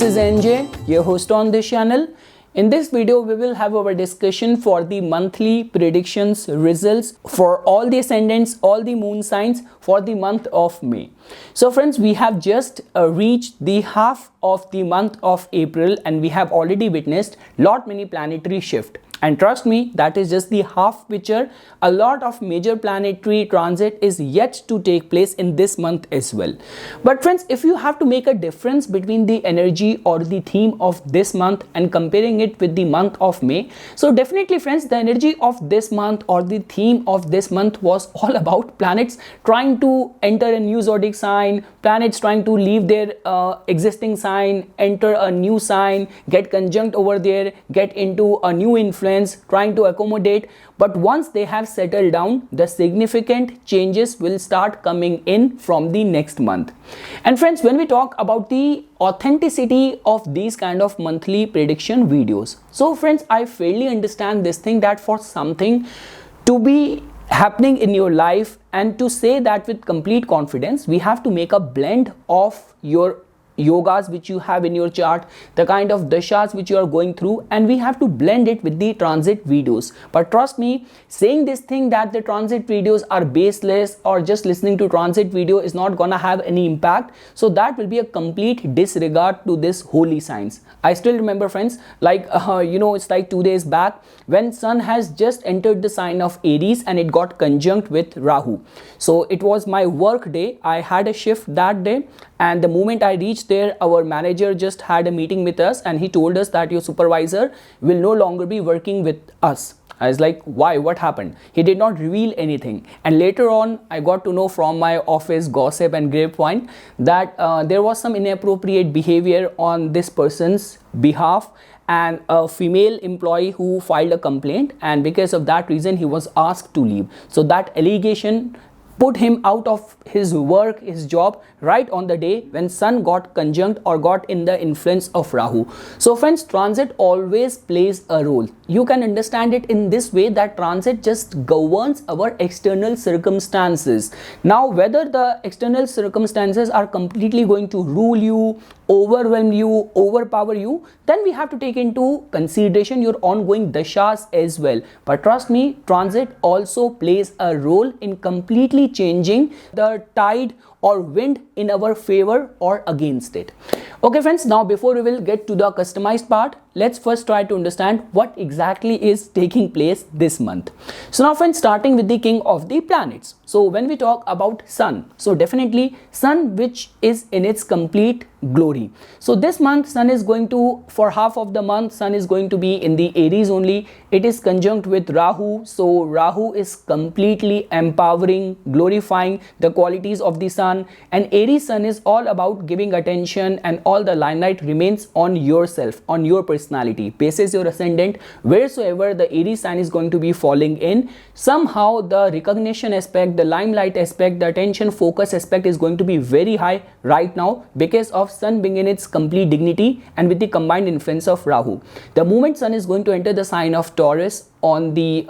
This is NJ, your host on this channel. In this video, we will have our discussion for the monthly predictions results for all the ascendants, all the moon signs for the month of May. So friends, we have just reached the half of the month of April and we have already witnessed lot many planetary shift. And trust me, that is just the half picture. A lot of major planetary transit is yet to take place in this month as well. But friends, if you have to make a difference between the energy or the theme of this month and comparing it with the month of May, so definitely friends, the energy of this month or the theme of this month was all about planets trying to enter a new zodiac sign, planets trying to leave their existing sign, enter a new sign, get conjunct over there, get into a new influence, trying to accommodate. But once they have settled down, the significant changes will start coming in from the next month. And friends, when we talk about the authenticity of these kind of monthly prediction videos, so friends, I fairly understand this thing that for something to be happening in your life and to say that with complete confidence, we have to make a blend of your yogas which you have in your chart, the kind of dashas which you are going through, and we have to blend it with the transit videos. But trust me, saying this thing that the transit videos are baseless or just listening to transit video is not gonna have any impact, so that will be a complete disregard to this holy science. I still remember friends, like it's like 2 days back when sun has just entered the sign of Aries and it got conjunct with Rahu. So it was my work day. I had a shift that day, and the moment I reached there, our manager just had a meeting with us and he told us that your supervisor will no longer be working with us. I was like, why? What happened? He did not reveal anything. And later on, I got to know from my office gossip and grapevine that there was some inappropriate behavior on this person's behalf and a female employee who filed a complaint, and because of that reason, he was asked to leave. So that allegation put him out of his work, his job, right on the day when sun got conjunct or got in the influence of Rahu. So friends, transit always plays a role. You can understand it in this way that transit just governs our external circumstances. Now, whether the external circumstances are completely going to rule you, overwhelm you, overpower you, then we have to take into consideration your ongoing dashas as well. But trust me, transit also plays a role in completely changing the tide or wind in our favor or against it. Okay friends, now before we will get to the customized part, let's first try to understand what exactly is taking place this month. So now friends, starting with the king of the planets. So when we talk about sun, so definitely sun which is in its complete glory. So this month sun is going to, for half of the month, sun is going to be in the Aries only. It is conjunct with Rahu. So Rahu is completely empowering, glorifying the qualities of the sun, and Aries sun is all about giving attention and all the limelight remains on yourself, on your personality. Basis your ascendant, wheresoever the Aries sign is going to be falling in, somehow the recognition aspect, the limelight aspect, the attention focus aspect is going to be very high right now because of sun being in its complete dignity and with the combined influence of Rahu. The moment sun is going to enter the sign of Taurus on the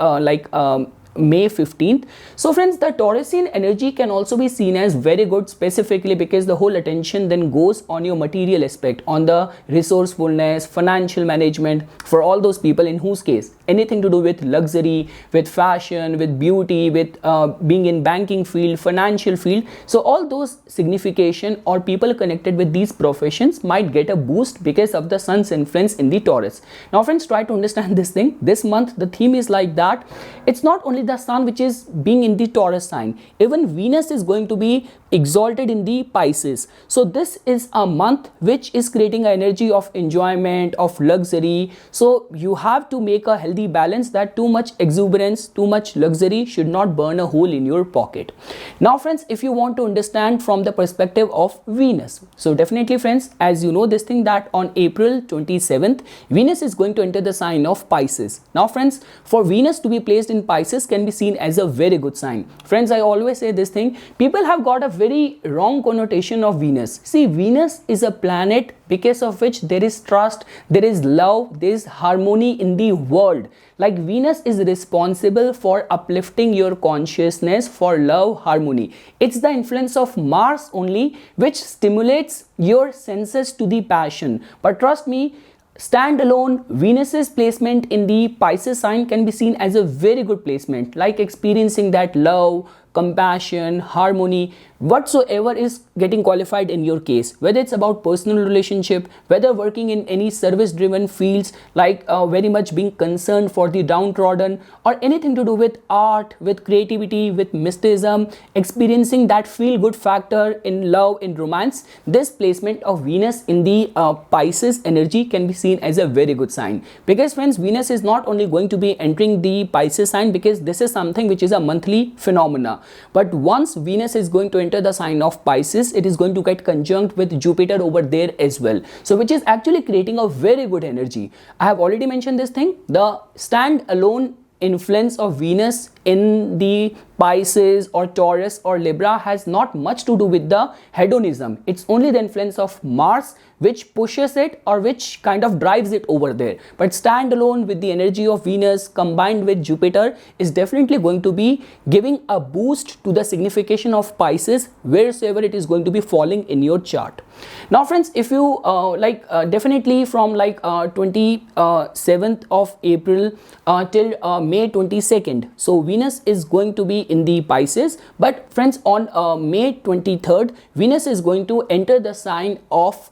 May 15th. So friends, the Taurusian energy can also be seen as very good, specifically because the whole attention then goes on your material aspect, on the resourcefulness, financial management for all those people in whose case anything to do with luxury, with fashion, with beauty, with being in banking field, financial field. So all those signification or people connected with these professions might get a boost because of the sun's influence in the Taurus. Now friends, try to understand this thing. This month the theme is like that. It's not only the sun which is being in the Taurus sign, even Venus is going to be exalted in the Pisces. So this is a month which is creating an energy of enjoyment, of luxury. So you have to make a healthy balance that too much exuberance, too much luxury should not burn a hole in your pocket. Now friends, if you want to understand from the perspective of Venus, so definitely friends, as you know this thing that on April 27th, Venus is going to enter the sign of Pisces. Now friends, for Venus to be placed in Pisces can be seen as a very good sign. Friends, I always say this thing, people have got a very wrong connotation of Venus. See, Venus is a planet because of which there is trust, there is love, there is harmony in the world. Like Venus is responsible for uplifting your consciousness, for love, harmony. It's the influence of Mars only which stimulates your senses to the passion. But trust me, standalone Venus's placement in the Pisces sign can be seen as a very good placement, like experiencing that love, compassion, harmony, whatsoever is getting qualified in your case, whether it's about personal relationship, whether working in any service driven fields, like very much being concerned for the downtrodden, or anything to do with art, with creativity, with mysticism, experiencing that feel good factor in love, in romance. This placement of Venus in the Pisces energy can be seen as a very good sign, because friends, Venus is not only going to be entering the Pisces sign because this is something which is a monthly phenomena, but once Venus is going to enter the sign of Pisces, it is going to get conjunct with Jupiter over there as well, so which is actually creating a very good energy. I have already mentioned this thing, the stand-alone influence of Venus in the Pisces or Taurus or Libra has not much to do with the hedonism. It's only the influence of Mars which pushes it or which kind of drives it over there. But standalone with the energy of Venus combined with Jupiter is definitely going to be giving a boost to the signification of Pisces wheresoever it is going to be falling in your chart. Now friends, if you definitely from 27th of April till May 22nd, so Venus is going to be in the Pisces, but friends, on May 23rd, Venus is going to enter the sign of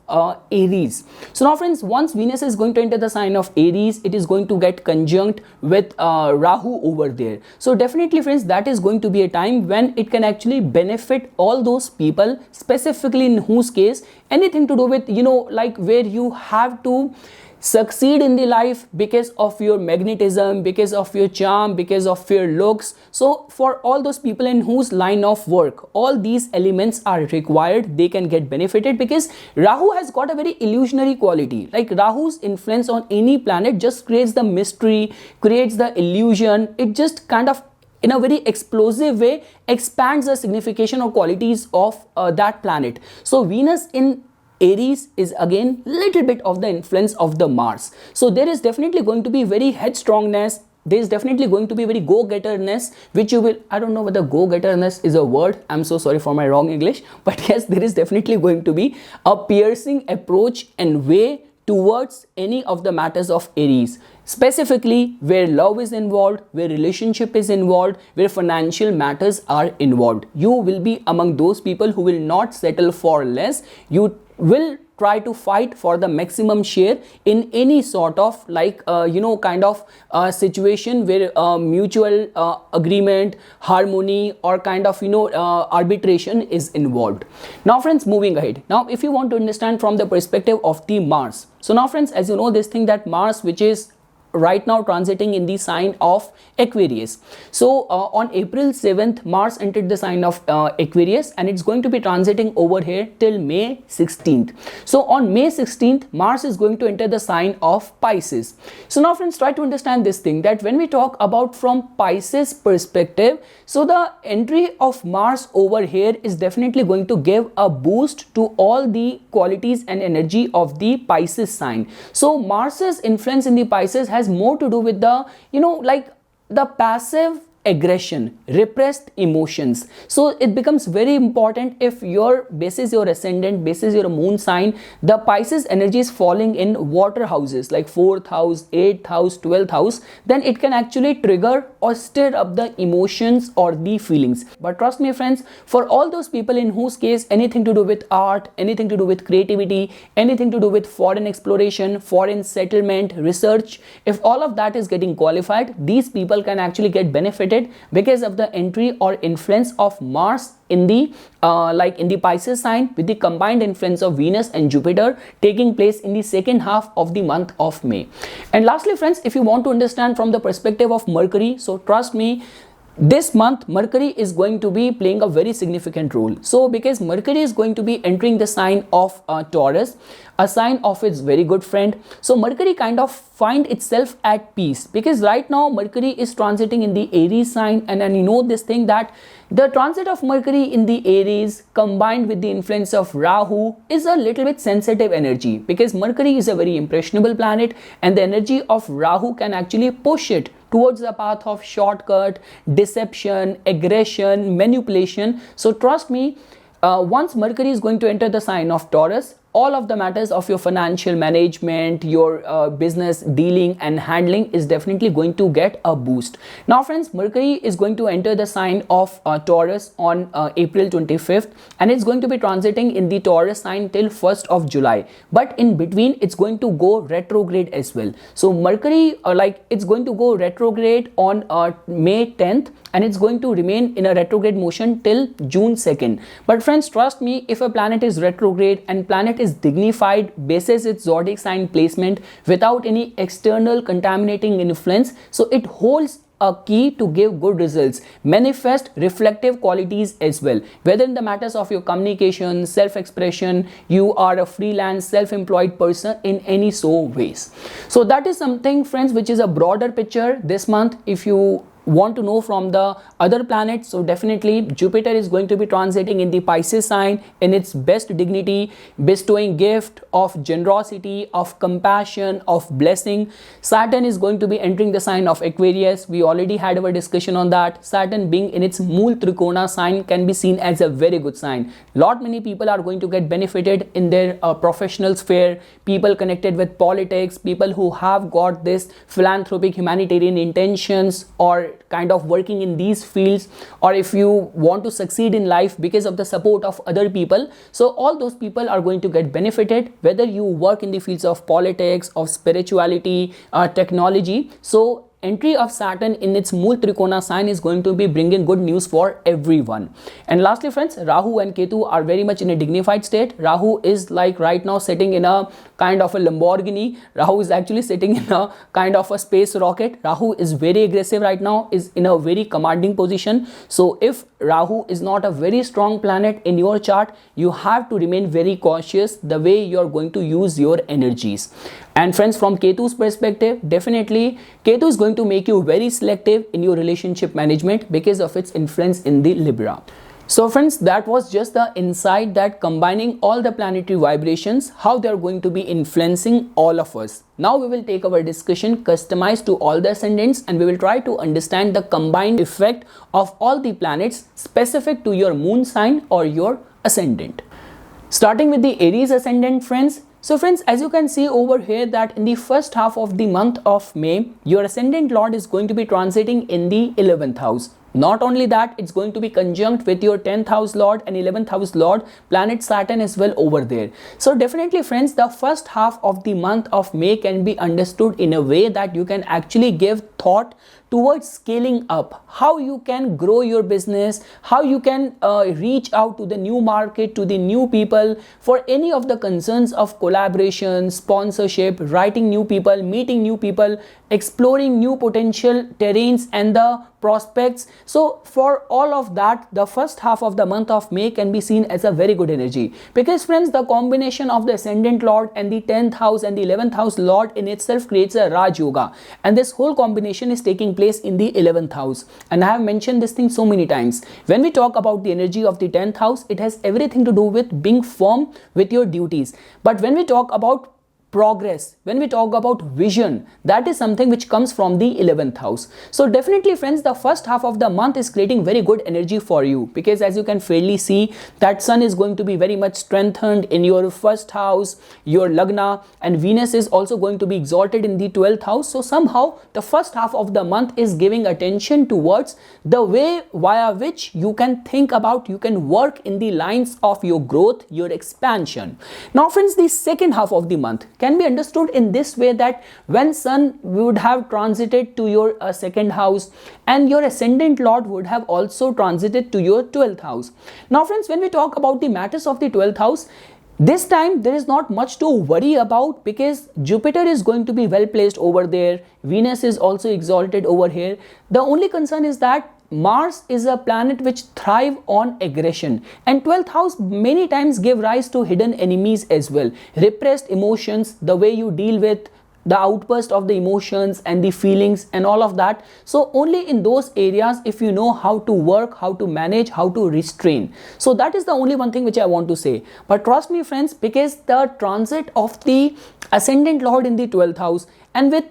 Aries. So now friends, once Venus is going to enter the sign of Aries, it is going to get conjunct with Rahu over there. So definitely friends, that is going to be a time when it can actually benefit all those people, specifically in whose case anything to do with, where you have to succeed in the life because of your magnetism, because of your charm, because of your looks. So for all those people in whose line of work all these elements are required, they can get benefited, because Rahu has got a very illusionary quality. Like Rahu's influence on any planet just creates the mystery, creates the illusion. It just kind of in a very explosive way expands the signification or qualities of that planet. So Venus in Aries is again little bit of the influence of the Mars. So there is definitely going to be very headstrongness. There is definitely going to be very go-getterness, which you will, I don't know whether go-getterness is a word. I'm so sorry for my wrong English. But yes, there is definitely going to be a piercing approach and way towards any of the matters of Aries. Specifically where love is involved, where relationship is involved, where financial matters are involved. You will be among those people who will not settle for less. You will try to fight for the maximum share in any sort of situation where mutual agreement, harmony, or kind of arbitration is involved. Now friends, moving ahead. Now if you want to understand from the perspective of the Mars. So now friends, as you know this thing that Mars, which is right now transiting in the sign of Aquarius. So on April 7th, Mars entered the sign of Aquarius, and it's going to be transiting over here till May 16th. So on May 16th, Mars is going to enter the sign of Pisces. So now friends, try to understand this thing, that when we talk about from Pisces perspective, so the entry of Mars over here is definitely going to give a boost to all the qualities and energy of the Pisces sign. So Mars's influence in the Pisces has more to do with the the passive aggression, repressed emotions. So it becomes very important if your basis, your ascendant, basis your moon sign, the Pisces energy is falling in water houses like 4th house, 8th house, 12th house, then it can actually trigger or stir up the emotions or the feelings. But trust me friends, for all those people in whose case anything to do with art, anything to do with creativity, anything to do with foreign exploration, foreign settlement, research, if all of that is getting qualified, these people can actually get benefited because of the entry or influence of Mars in the in the Pisces sign, with the combined influence of Venus and Jupiter taking place in the second half of the month of May. And lastly friends, if you want to understand from the perspective of Mercury, so trust me, this month Mercury is going to be playing a very significant role. So because Mercury is going to be entering the sign of Taurus, a sign of its very good friend, so Mercury kind of find itself at peace, because right now Mercury is transiting in the Aries sign, and you know this thing that the transit of Mercury in the Aries combined with the influence of Rahu is a little bit sensitive energy, because Mercury is a very impressionable planet and the energy of Rahu can actually push it towards the path of shortcut, deception, aggression, manipulation. So trust me, once Mercury is going to enter the sign of Taurus, all of the matters of your financial management, your business dealing and handling is definitely going to get a boost. Now friends, Mercury is going to enter the sign of Taurus on April 25th, and it's going to be transiting in the Taurus sign till 1st of July. But in between, it's going to go retrograde as well. So Mercury, it's going to go retrograde on May 10th, and it's going to remain in a retrograde motion till June 2nd. But friends, trust me, if a planet is retrograde and planet is dignified, bases its zodiac sign placement without any external contaminating influence, so it holds a key to give good results, manifest reflective qualities as well, whether in the matters of your communication, self-expression, you are a freelance self-employed person, in any so ways. So that is something friends which is a broader picture this month. If you want to know from the other planets, so definitely Jupiter is going to be transiting in the Pisces sign in its best dignity, bestowing gift of generosity, of compassion, of blessing. Saturn is going to be entering the sign of Aquarius. We already had our discussion on that. Saturn being in its Mool Trikona sign can be seen as a very good sign. Many people are going to get benefited in their professional sphere, people connected with politics, people who have got this philanthropic humanitarian intentions or kind of working in these fields, or if you want to succeed in life because of the support of other people. So all those people are going to get benefited, whether you work in the fields of politics, of spirituality, technology. So entry of Saturn in its Mool Trikona sign is going to be bringing good news for everyone. And lastly friends, Rahu and Ketu are very much in a dignified state. Rahu is like right now sitting in a kind of a Lamborghini. Rahu is actually sitting in a kind of a space rocket. Rahu is very aggressive right now, is in a very commanding position. So if Rahu is not a very strong planet in your chart, you have to remain very cautious the way you are going to use your energies. And friends, from Ketu's perspective, definitely Ketu is going to make you very selective in your relationship management because of its influence in the Libra. So friends, that was just the insight that combining all the planetary vibrations, how they are going to be influencing all of us. Now we will take our discussion customized to all the ascendants, and we will try to understand the combined effect of all the planets specific to your moon sign or your ascendant. Starting with the Aries ascendant friends. So friends, as you can see over here that in the first half of the month of May, your ascendant lord is going to be transiting in the 11th house. Not only that, it's going to be conjunct with your 10th house lord and 11th house lord planet Saturn as well over there. So definitely friends, the first half of the month of May can be understood in a way that you can actually give thought towards scaling up, how you can grow your business, how you can reach out to the new market, to the new people for any of the concerns of collaboration, sponsorship, writing new people, meeting new people, exploring new potential terrains and the prospects. So for all of that, the first half of the month of May can be seen as a very good energy, because friends, the combination of the ascendant lord and the 10th house and the 11th house lord in itself creates a Raj Yoga, and this whole combination is taking place in the 11th house. And I have mentioned this thing so many times. When we talk about the energy of the 10th house, it has everything to do with being firm with your duties. But when we talk about progress, when we talk about vision, that is something which comes from the 11th house. So definitely friends, the first half of the month is creating very good energy for you, because as you can fairly see that Sun is going to be very much strengthened in your first house, your Lagna, and Venus is also going to be exalted in the 12th house. So somehow the first half of the month is giving attention towards the way via which you can think about, you can work in the lines of your growth, your expansion. Now friends, the second half of the month can be understood in this way that when Sun would have transited to your second house and your ascendant lord would have also transited to your 12th house. Now friends, when we talk about the matters of the 12th house, this time there is not much to worry about, because Jupiter is going to be well placed over there. Venus is also exalted over here. The only concern is that Mars is a planet which thrive on aggression, and 12th house many times give rise to hidden enemies as well, repressed emotions, the way you deal with the outburst of the emotions and the feelings and all of that. So only in those areas, if you know how to work, how to manage, how to restrain. So that is the only one thing which I want to say. But trust me friends, because the transit of the ascendant lord in the 12th house, and with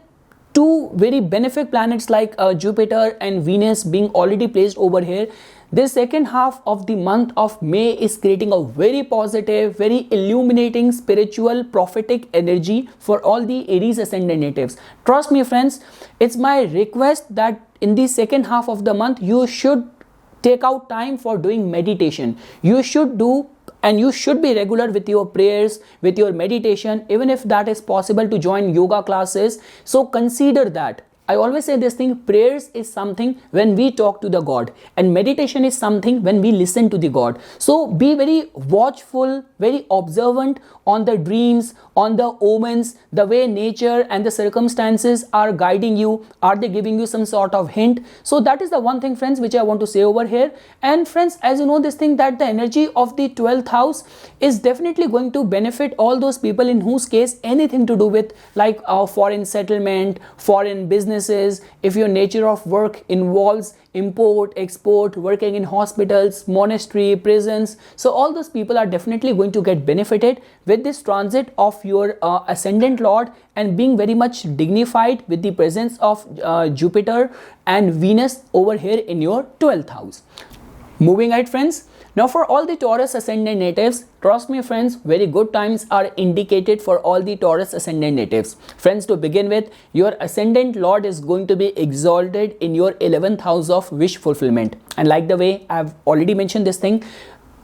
two very benefic planets like Jupiter and Venus being already placed over here, this second half of the month of May is creating a very positive, very illuminating, spiritual, prophetic energy for all the Aries ascendant natives. Trust me friends, it's my request that in the second half of the month you should take out time for doing meditation. You should do, and you should be regular with your prayers, with your meditation, even if that is possible to join yoga classes. So consider that. I always say this thing, prayers is something when we talk to the God, and meditation is something when we listen to the God. So be very watchful, very observant on the dreams, on the omens, the way nature and the circumstances are guiding you. Are they giving you some sort of hint? So that is the one thing friends which I want to say over here. And friends, as you know this thing, that the energy of the 12th house is definitely going to benefit all those people in whose case anything to do with like foreign settlement, foreign business, if your nature of work involves import, export, working in hospitals, monastery, prisons. So all those people are definitely going to get benefited with this transit of your ascendant lord, and being very much dignified with the presence of Jupiter and Venus over here in your 12th house. Moving ahead friends, now for all the Taurus ascendant natives, trust me friends, very good times are indicated for all the Taurus ascendant natives. Friends, to begin with, your ascendant lord is going to be exalted in your 11th house of wish fulfillment. And like the way I've already mentioned this thing,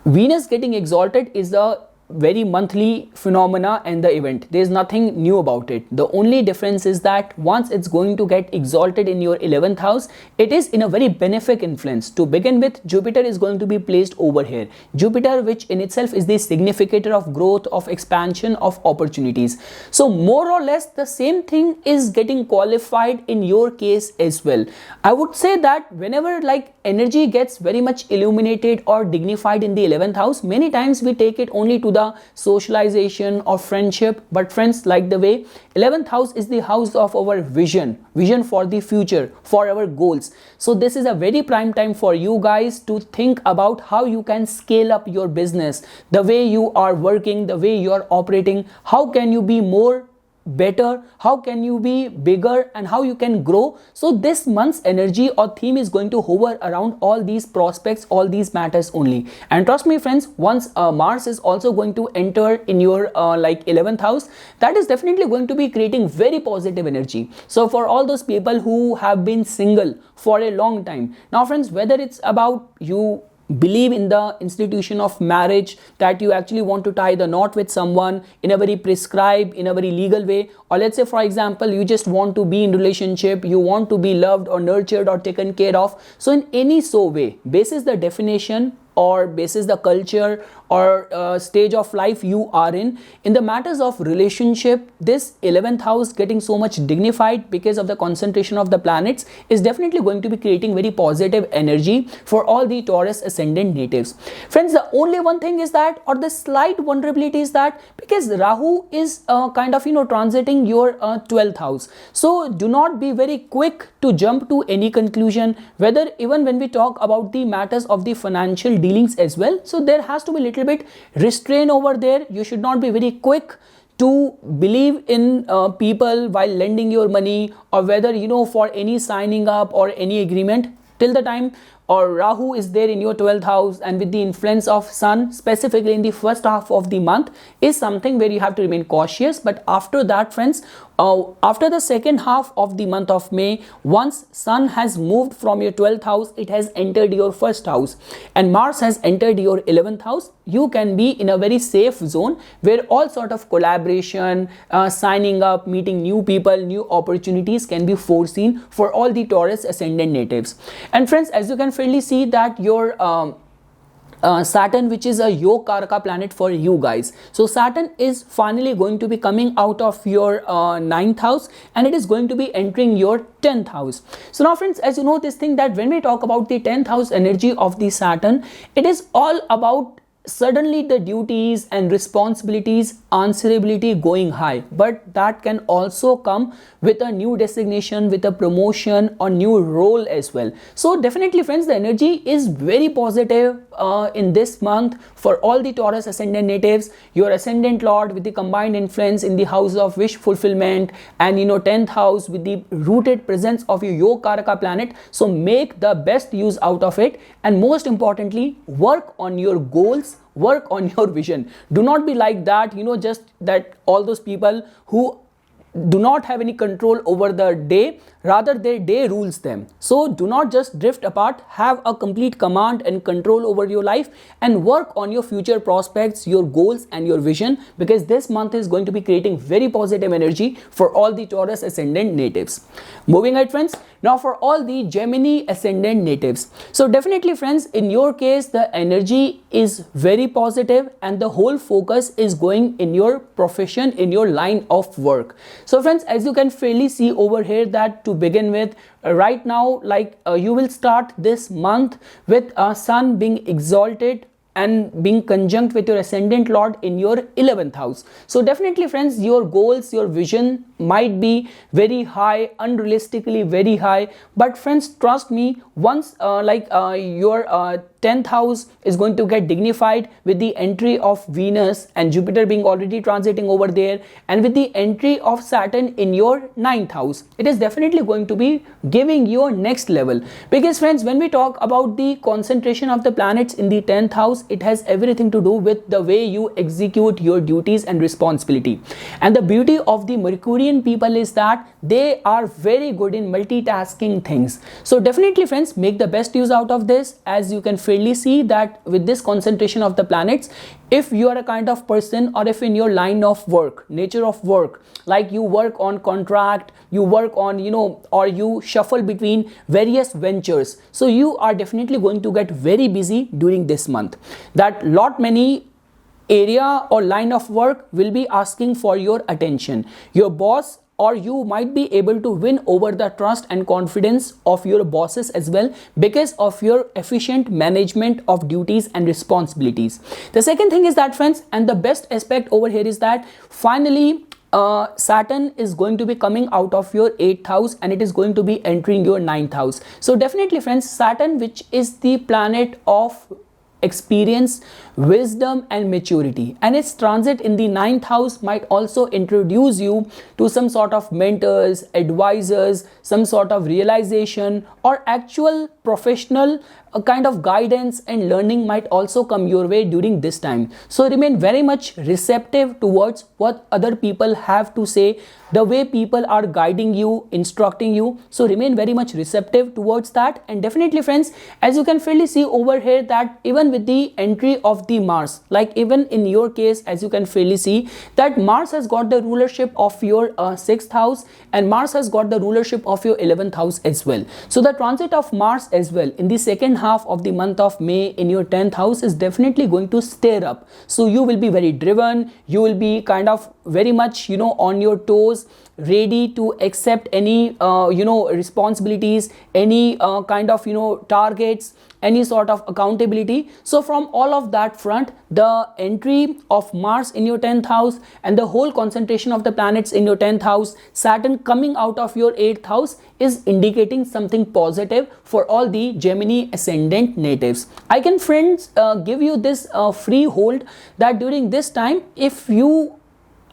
Venus getting exalted is the very monthly phenomena and the event. There is nothing new about it. The only difference is that once it's going to get exalted in your 11th house, it is in a very benefic influence. To begin with, Jupiter is going to be placed over here. Jupiter, which in itself is the significator of growth, of expansion, of opportunities. So more or less the same thing is getting qualified in your case as well. I would say that whenever like energy gets very much illuminated or dignified in the 11th house, many times we take it only to the socialization or friendship. But friends, like the way 11th house is the house of our vision for the future, for our goals. So this is a very prime time for you guys to think about how you can scale up your business, the way you are working, the way you are operating. How can you be more better, how can you be bigger, and how you can grow. So this month's energy or theme is going to hover around all these prospects, all these matters only. And trust me friends, once Mars is also going to enter in your like 11th house, that is definitely going to be creating very positive energy. So for all those people who have been single for a long time, now friends, whether it's about you believe in the institution of marriage, that you actually want to tie the knot with someone in a very prescribed, in a very legal way, or let's say for example you just want to be in relationship, you want to be loved or nurtured or taken care of. So in any so way, basis the definition or basis the culture or stage of life you are in the matters of relationship, this 11th house getting so much dignified because of the concentration of the planets is definitely going to be creating very positive energy for all the Taurus ascendant natives. Friends, the only one thing is that, or the slight vulnerability is that, because Rahu is kind of transiting your 12th house, so do not be very quick to jump to any conclusion, whether even when we talk about the matters of the financial dealings as well. So there has to be a little bit restraint over there. You should not be very quick to believe in people while lending your money, or whether for any signing up or any agreement, till the time or Rahu is there in your 12th house and with the influence of Sun specifically in the first half of the month, is something where you have to remain cautious. But after that friends, after the second half of the month of May, once Sun has moved from your 12th house, it has entered your first house, and Mars has entered your 11th house, you can be in a very safe zone where all sort of collaboration, signing up, meeting new people, new opportunities can be foreseen for all the Taurus ascendant natives. And friends, as you can fairly see that your Saturn, which is a Yoga Karaka planet for you guys. So Saturn is finally going to be coming out of your 9th house, and it is going to be entering your 10th house. So now friends, as you know this thing, that when we talk about the 10th house energy of the Saturn, it is all about suddenly the duties and responsibilities, answerability going high, but that can also come with a new designation, with a promotion or new role as well. So definitely friends, the energy is very positive in this month for all the Taurus ascendant natives. Your ascendant lord with the combined influence in the house of wish fulfillment, and 10th house with the rooted presence of your Yoga Karaka planet. So make the best use out of it, and most importantly, work on your goals, work on your vision. Do not be like that, just that all those people who do not have any control over the day, rather their day rules them. So do not just drift apart, have a complete command and control over your life, and work on your future prospects, your goals and your vision, because this month is going to be creating very positive energy for all the Taurus ascendant natives. Moving ahead friends, now for all the Gemini ascendant natives. So definitely friends, in your case the energy is very positive and the whole focus is going in your profession, in your line of work. So friends, as you can fairly see over here, that to begin with, right now, you will start this month with Sun being exalted and being conjunct with your ascendant lord in your 11th house. So definitely friends, your goals, your vision might be very high, unrealistically very high, but friends, trust me, once your 10th house is going to get dignified with the entry of Venus and Jupiter being already transiting over there, and with the entry of Saturn in your 9th house, it is definitely going to be giving you a next level. Because friends, when we talk about the concentration of the planets in the 10th house, it has everything to do with the way you execute your duties and responsibility. And the beauty of the Mercurian people is that they are very good in multitasking things. So definitely friends, make the best use out of this. As you can fairly see that with this concentration of the planets, if you are a kind of person, or if in your line of work, nature of work, like you work on contract, you work on or you shuffle between various ventures, so you are definitely going to get very busy during this month. That many area or line of work will be asking for your attention. Your boss, or you might be able to win over the trust and confidence of your bosses as well, because of your efficient management of duties and responsibilities. The second thing is that friends, and the best aspect over here is that finally Saturn is going to be coming out of your 8th house and it is going to be entering your 9th house. So definitely friends, Saturn, which is the planet of experience, wisdom and maturity, and its transit in the 9th house might also introduce you to some sort of mentors, advisors, some sort of realization or actual professional kind of guidance and learning might also come your way during this time. So remain very much receptive towards what other people have to say, the way people are guiding you, instructing you. So remain very much receptive towards that. And definitely friends, as you can fairly see over here, that even with the entry of the Mars, like even in your case, as you can fairly see that Mars has got the rulership of your 6th house, and Mars has got the rulership of your 11th house as well. So the transit of Mars as well in the second half of the month of May in your 10th house is definitely going to stir up. So you will be very driven, you will be kind of very much on your toes, ready to accept any responsibilities, any kind of targets, any sort of accountability. So from all of that front, the entry of Mars in your 10th house and the whole concentration of the planets in your 10th house, Saturn coming out of your 8th house, is indicating something positive for all the Gemini ascendant natives. I can friends give you this free hold that during this time, if you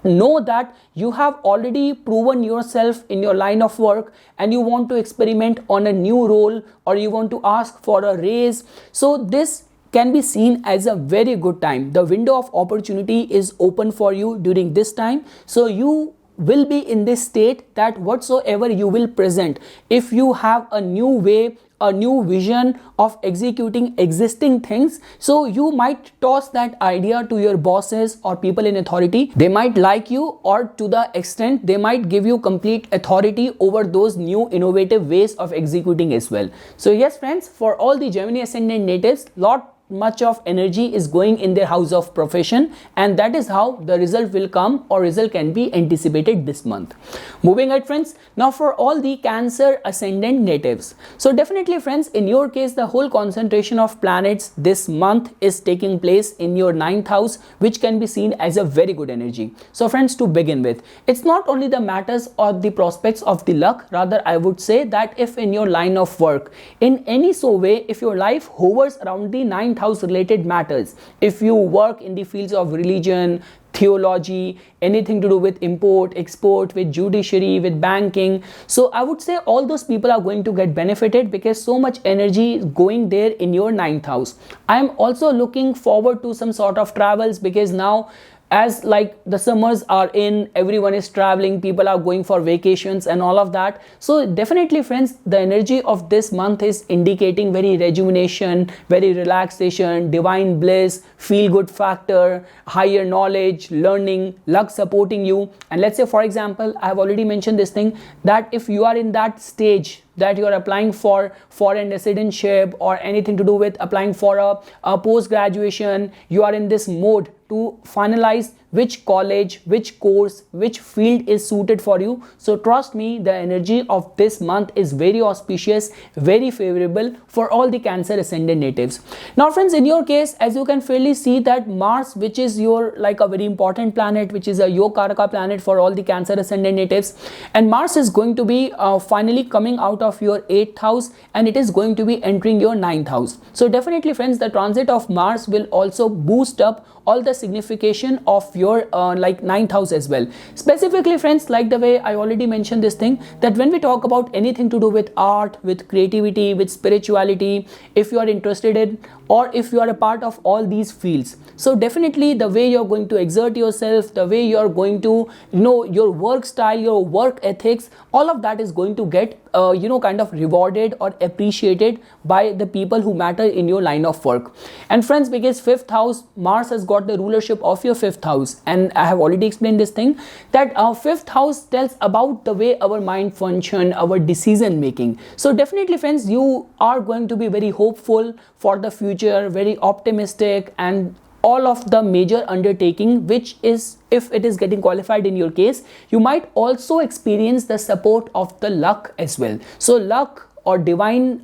know that you have already proven yourself in your line of work and you want to experiment on a new role, or you want to ask for a raise, so this can be seen as a very good time. The window of opportunity is open for you during this time. So you will be in this state that whatsoever you will present, if you have a new way, a new vision of executing existing things, so you might toss that idea to your bosses or people in authority. They might like you, or to the extent they might give you complete authority over those new innovative ways of executing as well. So yes friends, for all the Gemini ascendant natives, lot much of energy is going in their house of profession, and that is how the result will come, or result can be anticipated this month. Moving ahead friends, now for all the Cancer ascendant natives, so definitely friends, in your case the whole concentration of planets this month is taking place in your 9th house, which can be seen as a very good energy. So friends, to begin with, it's not only the matters or the prospects of the luck, rather I would say that if in your line of work in any so way, if your life hovers around the 9th house related matters, if you work in the fields of religion, theology, anything to do with import, export, with judiciary, with banking, so I would say all those people are going to get benefited because so much energy is going there in your 9th house. I am also looking forward to some sort of travels, because now as like the summers are in, everyone is traveling, people are going for vacations and all of that. So definitely friends, the energy of this month is indicating very rejuvenation, very relaxation, divine bliss, feel good factor, higher knowledge, learning, luck supporting you. And let's say for example, I have already mentioned this thing, that if you are in that stage that you are applying for foreign residentship or anything to do with applying for a post graduation, you are in this mode to finalize which college, which course, which field is suited for you. So trust me, the energy of this month is very auspicious, very favorable for all the Cancer ascendant natives. Now friends, in your case, as you can fairly see that Mars, which is your like a very important planet, which is a Yogaraka planet for all the Cancer ascendant natives, and Mars is going to be finally coming out of your 8th house, and it is going to be entering your 9th house. So definitely friends, the transit of Mars will also boost up all the signification of your like 9th house as well. Specifically friends, like the way I already mentioned this thing, that when we talk about anything to do with art, with creativity, with spirituality, if you are interested in, or if you are a part of all these fields, so definitely the way you're going to exert yourself, the way you're going to your work style, your work ethics, all of that is going to get kind of rewarded or appreciated by the people who matter in your line of work. And friends, because 5th house, Mars has got the rulership of your 5th house, and I have already explained this thing, that our 5th house tells about the way our mind function, our decision making. So definitely friends, you are going to be very hopeful for the future, very optimistic, and all of the major undertaking, which is, if it is getting qualified in your case, you might also experience the support of the luck as well. So luck or divine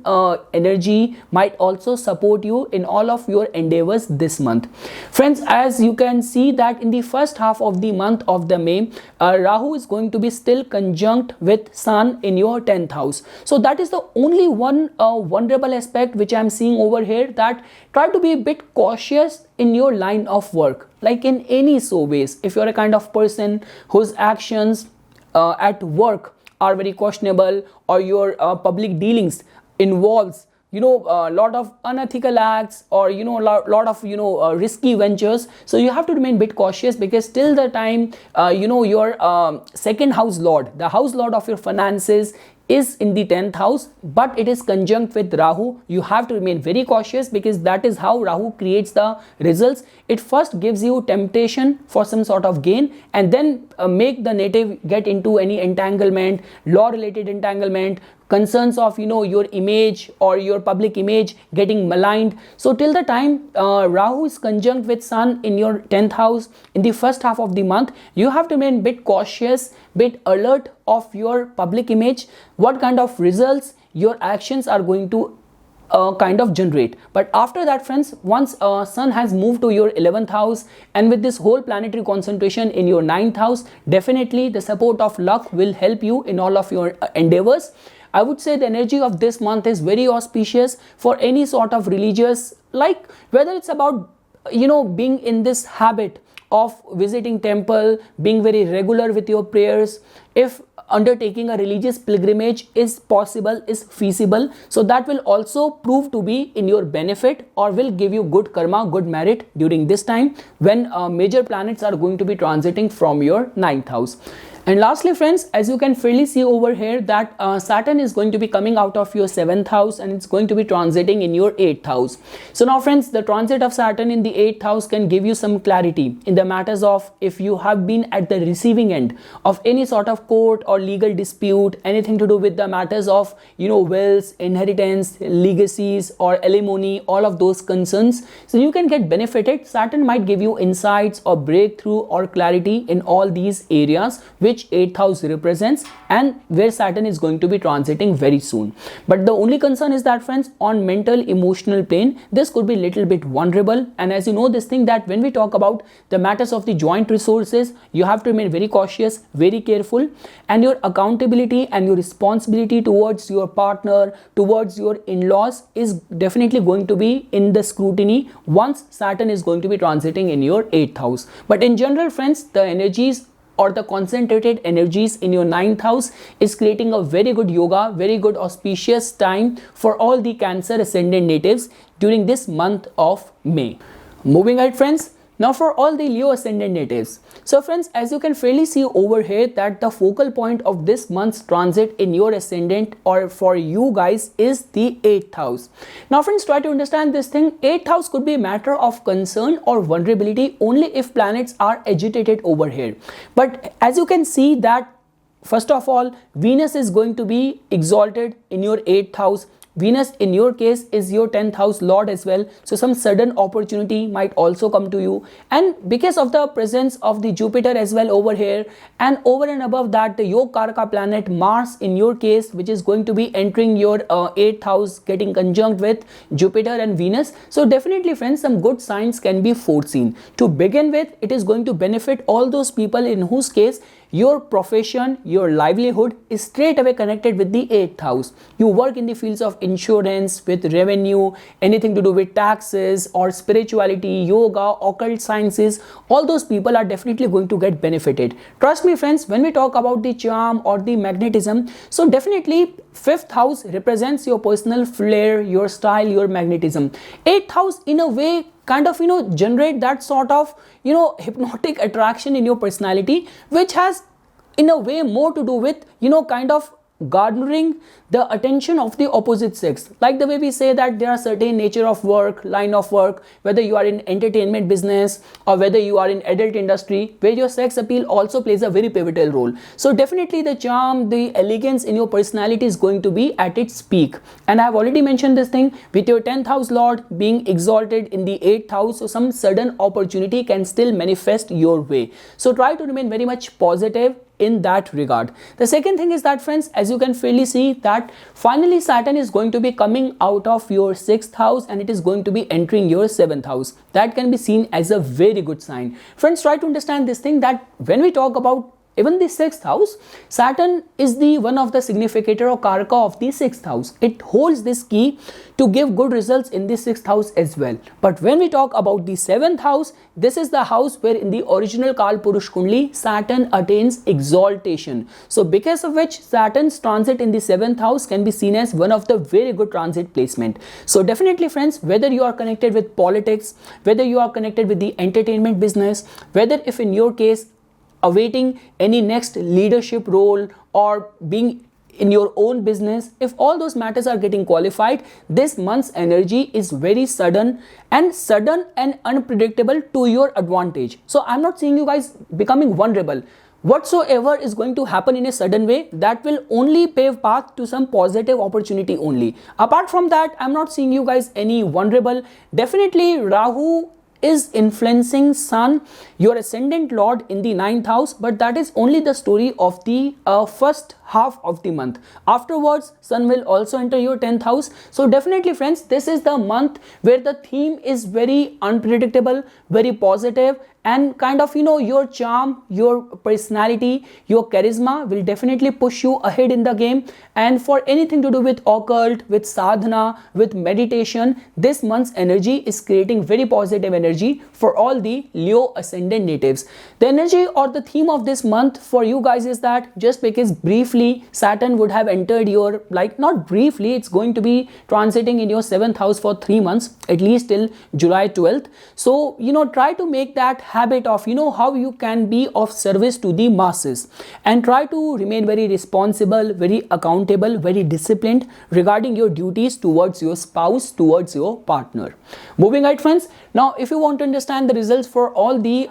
energy might also support you in all of your endeavors this month. Friends, as you can see that in the first half of the month of the May, Rahu is going to be still conjunct with Sun in your 10th house. So that is the only one vulnerable aspect which I am seeing over here, that try to be a bit cautious in your line of work, like in any so ways. If you're a kind of person whose actions at work are very questionable, or your public dealings involves a lot of unethical acts, or lot of risky ventures, so you have to remain a bit cautious, because till the time your second house lord, the house lord of your finances, is in the 10th house, but it is conjunct with Rahu, you have to remain very cautious, because that is how Rahu creates the results. It first gives you temptation for some sort of gain, and then make the native get into any entanglement, law related entanglement, concerns of your image or your public image getting maligned. So till the time Rahu is conjunct with Sun in your 10th house in the first half of the month, you have to remain bit cautious, bit alert of your public image, what kind of results your actions are going to kind of generate. But after that friends, once Sun has moved to your 11th house, and with this whole planetary concentration in your 9th house, definitely the support of luck will help you in all of your endeavors. I would say the energy of this month is very auspicious for any sort of religious, like whether it's about being in this habit of visiting temple, being very regular with your prayers, if undertaking a religious pilgrimage is possible, is feasible, so that will also prove to be in your benefit, or will give you good karma, good merit during this time when major planets are going to be transiting from your 9th house. And lastly friends, as you can fairly see over here that Saturn is going to be coming out of your 7th house and it's going to be transiting in your 8th house. So now friends, the transit of Saturn in the 8th house can give you some clarity in the matters of if you have been at the receiving end of any sort of court or legal dispute, anything to do with the matters of wills, inheritance, legacies or alimony, all of those concerns. So you can get benefited. Saturn might give you insights or breakthrough or clarity in all these areas which 8th house represents and where Saturn is going to be transiting very soon. But the only concern is that friends, on mental emotional plane, this could be little bit vulnerable. And as you know this thing that when we talk about the matters of the joint resources, you have to remain very cautious, very careful, and your accountability and your responsibility towards your partner, towards your in-laws is definitely going to be in the scrutiny once Saturn is going to be transiting in your 8th house. But in general friends, the energies or the concentrated energies in your 9th house is creating a very good yoga, very good auspicious time for all the Cancer ascendant natives during this month of May. Moving ahead friends, now for all the Leo ascendant natives. So friends, as you can fairly see over here that the focal point of this month's transit in your ascendant or for you guys is the 8th house. Now friends, try to understand this thing. 8th house could be a matter of concern or vulnerability only if planets are agitated over here. But as you can see that first of all, Venus is going to be exalted in your 8th house. Venus in your case is your 10th house lord as well, so some sudden opportunity might also come to you, and because of the presence of the Jupiter as well over here, and over and above that the Yogarka planet Mars in your case, which is going to be entering your 8th house, getting conjunct with Jupiter and Venus. So definitely friends, some good signs can be foreseen. To begin with, it is going to benefit all those people in whose case your profession, your livelihood is straight away connected with the 8th house. You work in the fields of insurance, with revenue, anything to do with taxes or spirituality, yoga, occult sciences, all those people are definitely going to get benefited. Trust me friends, when we talk about the charm or the magnetism, so definitely 5th house represents your personal flair, your style, your magnetism. 8th house in a way kind of generate that sort of hypnotic attraction in your personality, which has in a way more to do with kind of garnering the attention of the opposite sex. Like the way we say that there are certain nature of work, line of work, whether you are in entertainment business or whether you are in adult industry, where your sex appeal also plays a very pivotal role. So definitely the charm, the elegance in your personality is going to be at its peak. And I have already mentioned this thing with your 10th house lord being exalted in the 8th house, so some sudden opportunity can still manifest your way. So try to remain very much positive in that regard. The second thing is that friends, as you can fairly see that finally Saturn is going to be coming out of your 6th house and it is going to be entering your 7th house. That can be seen as a very good sign. Friends, try to understand this thing that when we talk about even the 6th house, Saturn is the one of the significator or karaka of the 6th house. It holds this key to give good results in the 6th house as well. But when we talk about the 7th house, this is the house where in the original Kal Purush Kundli, Saturn attains exaltation. So because of which Saturn's transit in the 7th house can be seen as one of the very good transit placement. So definitely friends, whether you are connected with politics, whether you are connected with the entertainment business, whether if in your case awaiting any next leadership role or being in your own business, if all those matters are getting qualified, this month's energy is very sudden and unpredictable to your advantage. So I'm not seeing you guys becoming vulnerable. Whatsoever is going to happen in a sudden way, that will only pave path to some positive opportunity only. Apart from that, I'm not seeing you guys any vulnerable. Definitely Rahu is influencing Sun, your ascendant lord, in the 9th house, but that is only the story of the first half of the month. Afterwards, Sun will also enter your 10th house. So definitely friends, this is the month where the theme is very unpredictable, very positive, and kind of your charm, your personality, your charisma will definitely push you ahead in the game. And for anything to do with occult, with sadhana, with meditation, this month's energy is creating very positive energy for all the Leo ascendant natives. The energy or the theme of this month for you guys is that just because briefly Saturn would have entered your, like not briefly, it's going to be transiting in your 7th house for 3 months, at least till July 12th. So try to make that habit of how you can be of service to the masses, and try to remain very responsible, very accountable, very disciplined regarding your duties towards your spouse, towards your partner. Moving ahead, friends, now if you want to understand the results for all the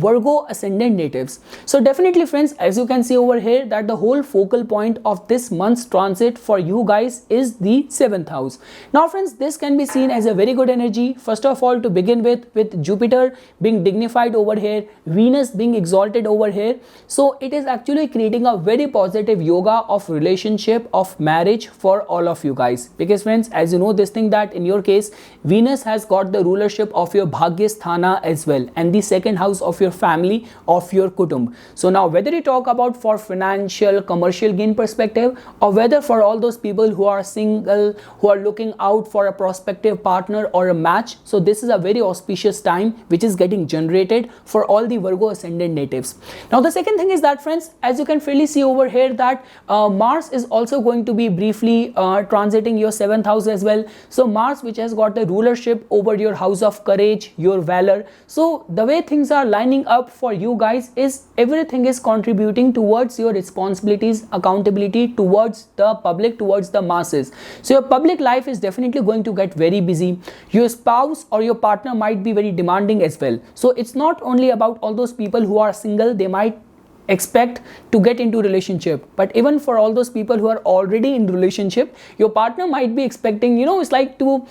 Virgo ascendant natives, so definitely friends, as you can see over here, that the whole focal point of this month's transit for you guys is the 7th house. Now friends, this can be seen as a very good energy. First of all, to begin with Jupiter being dignified over here, Venus being exalted over here, so it is actually creating a very positive yoga of relationship, of marriage for all of you guys. Because friends, as you know this thing, that in your case Venus has got the rulership of your Bhagyasthana as well, and the second house of your family, of your Kutumb. So now whether you talk about for financial, commercial gain perspective, or whether for all those people who are single, who are looking out for a prospective partner or a match, so this is a very auspicious time which is getting generated for all the Virgo ascendant natives. Now the second thing is that friends, as you can freely see over here, that Mars is also going to be briefly transiting your 7th house as well. So Mars, which has got the rulership over your house of courage, your valor, so the way things are lining up for you guys is everything is contributing towards your responsibilities, accountability towards the public, towards the masses. So your public life is definitely going to get very busy. Your spouse or your partner might be very demanding as well. So it's not only about all those people who are single, they might expect to get into relationship, but even for all those people who are already in relationship, your partner might be expecting, it's like to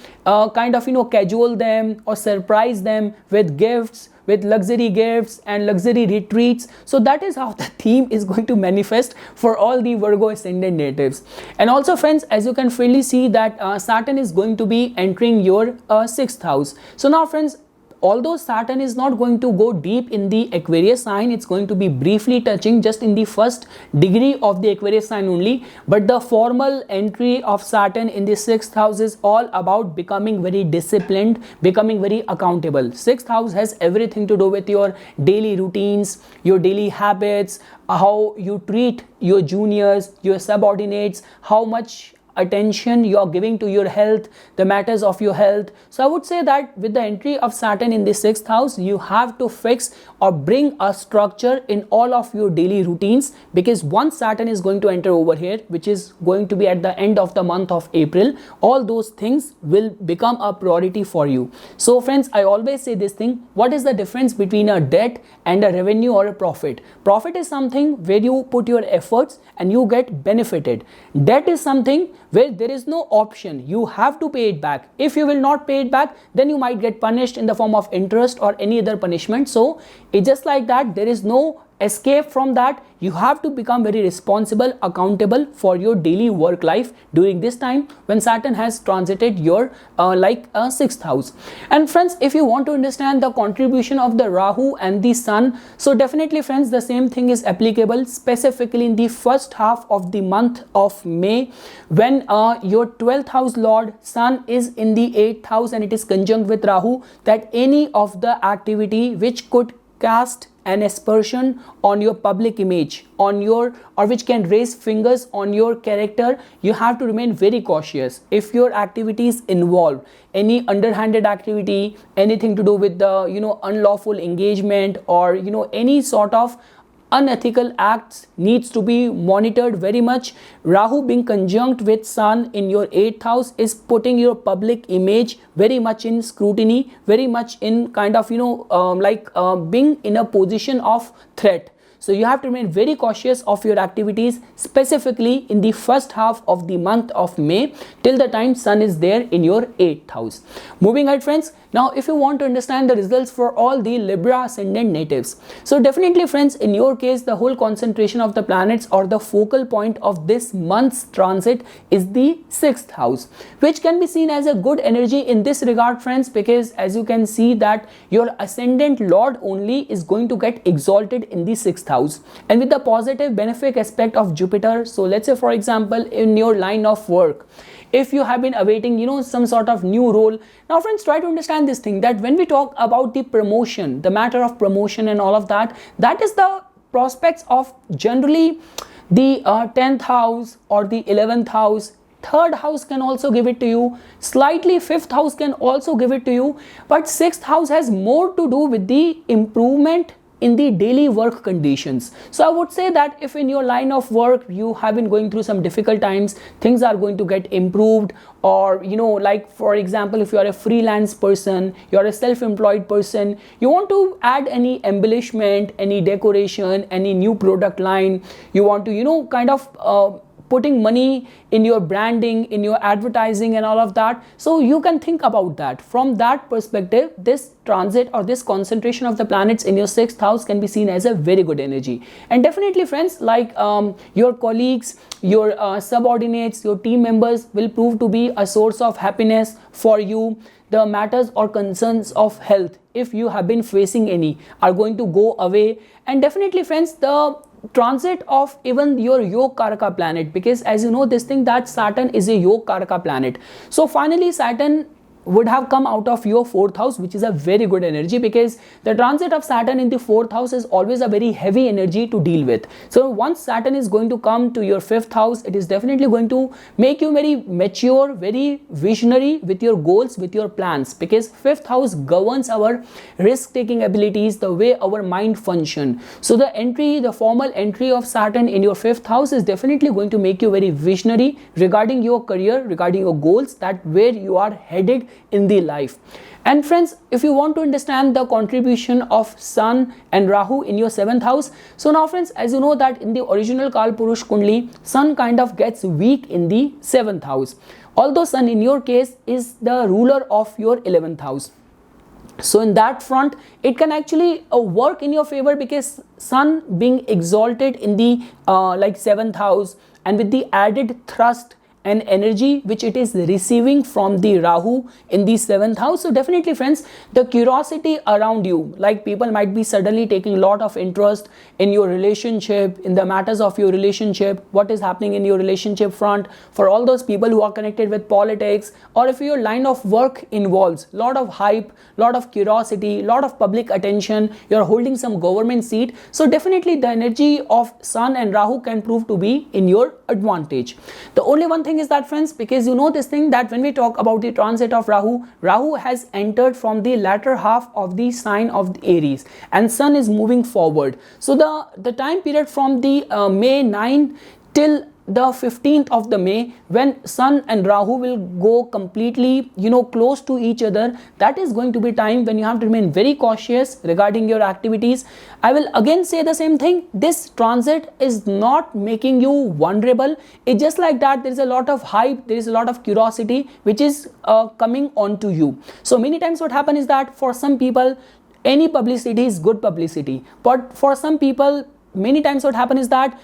kind of cajole them or surprise them with gifts, with luxury gifts and luxury retreats. So that is how the theme is going to manifest for all the Virgo ascendant natives. And also friends, as you can freely see that Saturn is going to be entering your 6th house. So now friends, although Saturn is not going to go deep in the Aquarius sign, it's going to be briefly touching just in the first degree of the Aquarius sign only, but the formal entry of Saturn in the 6th house is all about becoming very disciplined, becoming very accountable. 6th house has everything to do with your daily routines, your daily habits, how you treat your juniors, your subordinates, how much attention you are giving to your health, the matters of your health. So I would say that with the entry of Saturn in the 6th house, you have to fix or bring a structure in all of your daily routines, because once Saturn is going to enter over here, which is going to be at the end of the month of April, all those things will become a priority for you. So friends, I always say this thing, what is the difference between a debt and a revenue or a profit? Profit is something where you put your efforts and you get benefited. Debt is something where there is no option, you have to pay it back. If you will not pay it back, then you might get punished in the form of interest or any other punishment. So it's just like that, there is no escape from that. You have to become very responsible, accountable for your daily work life during this time when Saturn has transited your 6th house. And friends, if you want to understand the contribution of the Rahu and the Sun, so definitely friends, the same thing is applicable specifically in the first half of the month of May, when your 12th house Lord Sun is in the 8th house and it is conjunct with Rahu, that any of the activity which could cast an aspersion on your public image, on your, or which can raise fingers on your character, you have to remain very cautious. If your activities involve any underhanded activity, anything to do with the unlawful engagement, or any sort of unethical acts, needs to be monitored very much. Rahu being conjunct with Sun in your 8th house is putting your public image very much in scrutiny, very much in kind of being in a position of threat. So you have to remain very cautious of your activities, specifically in the first half of the month of May, till the time Sun is there in your 8th house. Moving ahead friends, now if you want to understand the results for all the Libra ascendant natives, so definitely friends, in your case, the whole concentration of the planets or the focal point of this month's transit is the 6th house, which can be seen as a good energy in this regard friends, because as you can see that your ascendant Lord only is going to get exalted in the 6th house, and with the positive benefic aspect of Jupiter. So let's say for example, in your line of work, if you have been awaiting some sort of new role, now friends, try to understand this thing, that when we talk about the promotion, the matter of promotion and all of that, that is the prospects of generally the 10th house or the 11th house third house can also give it to you, slightly fifth house can also give it to you, but sixth house has more to do with the improvement in the daily work conditions. So I would say that if in your line of work you have been going through some difficult times, things are going to get improved, or like for example, if you are a freelance person, you are a self-employed person, you want to add any embellishment, any decoration, any new product line, you want to kind of putting money in your branding, in your advertising and all of that. So you can think about that. From that perspective, this transit or this concentration of the planets in your sixth house can be seen as a very good energy. And definitely friends, like your colleagues, your subordinates, your team members will prove to be a source of happiness for you. The matters or concerns of health, if you have been facing any, are going to go away. And definitely friends, the transit of even your Yoga Karaka planet, because as you know this thing that Saturn is a Yoga Karaka planet. So finally Saturn would have come out of your fourth house, which is a very good energy, because the transit of Saturn in the fourth house is always a very heavy energy to deal with. So once Saturn is going to come to your fifth house, it is definitely going to make you very mature, very visionary with your goals, with your plans, because fifth house governs our risk-taking abilities, the way our mind function. So the formal entry of Saturn in your fifth house is definitely going to make you very visionary regarding your career, regarding your goals, that where you are headed in the life. And friends, if you want to understand the contribution of Sun and Rahu in your seventh house, so now friends, as you know that in the original Kalpurush Kundli, Sun kind of gets weak in the seventh house, although Sun in your case is the ruler of your 11th house. So in that front, it can actually work in your favor, because Sun being exalted in the like 7th house, and with the added thrust and energy which it is receiving from the Rahu in the 7th house. So definitely friends, the curiosity around you, like people might be suddenly taking a lot of interest in your relationship, in the matters of your relationship, what is happening in your relationship front, for all those people who are connected with politics, or if your line of work involves a lot of hype, lot of curiosity, lot of public attention, you are holding some government seat. So definitely the energy of Sun and Rahu can prove to be in your advantage. The only one thing is that friends, because you know this thing that when we talk about the transit of Rahu, Rahu has entered from the latter half of the sign of the Aries, and Sun is moving forward. So the time period from the May 9 till the 15th of the May, when Sun and Rahu will go completely close to each other, that is going to be time when you have to remain very cautious regarding your activities. I will again say the same thing, this transit is not making you vulnerable. It's just like that there is a lot of hype, there is a lot of curiosity which is coming onto you. So many times what happens is that for some people any publicity is good publicity, but for some people many times what happens is that